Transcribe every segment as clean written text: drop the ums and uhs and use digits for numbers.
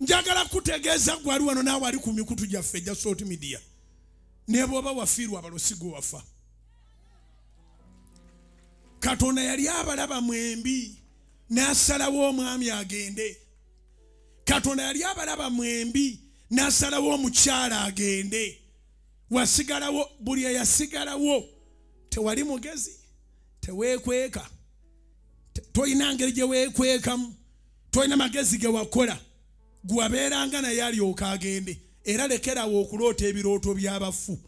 njagala kutegeeza gwali wano naawe ali ku mikutu gyaffe gya social media ne bw'oba wafiirwa abalosigo waffa. Katonda yali abalaba mwembi n'asalawo omwami agende. Katonda yali abalaba mwembi n'asalawo omukyala agende. Wasigalawo buli eyasigalawo tewali mugezi, teweekweka, toyina ngeri gye weekwekamu, toyina magezi ge wakola, gwabeeranga naye alyoka agende. Era lekerawo okuloota ebirooto by'abafu,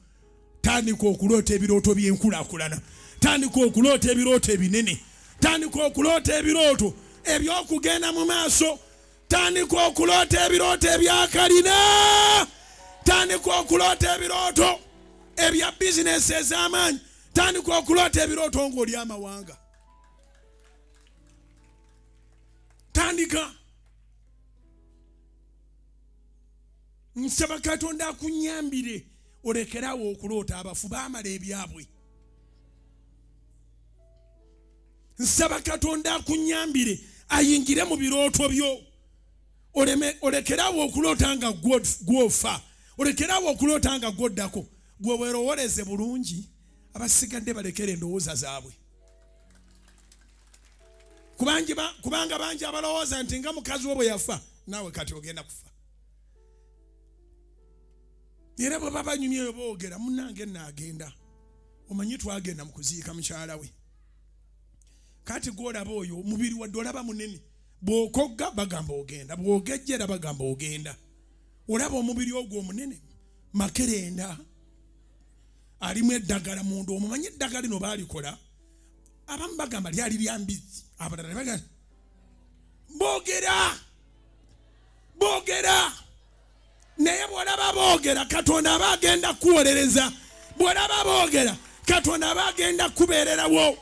tandika okuloota ebirooto by'enkulaakulana, tandika okuloota ebirooto ebinene, tandika okuloota ebirooto eby'okugenda mu maaso, tandika okuloota ebirooto ebyakalina, tandika okuloota ebirooto ebya bizinesi ez'amaanyi, tandika okuloota ebirooto ng'oli amawanga. Tandika. Nsaba Katonda akunyambire olekerawo okuloota abafu baamala ebyabwe. Nsaba Katonda akunyambire ayingire mu birooto byo. Olekerawo okuloota nga gwofa. Olekerawo okuloota nga gwoddako. Gwe weerowoleze bulungi, abasigadde balekere endowooza zaabwe. Kubanga bangi abalowooza nti nga mukazi wo bwe yafa naawe kati ogenda kufa. Era bwe baba nyumye boogera munnange naagenda. Omanyi twagenda mu kuziika mukyala we. Kati gwolaba oyo omubiri wadde olaba munene. Bw'okogga bagamba ogenda, bw'ogejjera bagamba ogenda. Olaba omubiri ogwo omunene makerenda. Alimu eddagala munda. Omumanyi eddagala lino baalikola. Abamu bagamba lyali lya mbizzi. Abalala bagamba boogera. Naye bw'olaba boogera Katonda aba agenda kuwolereza. Bw'olaba boogera Katonda aba agenda kubeererawo.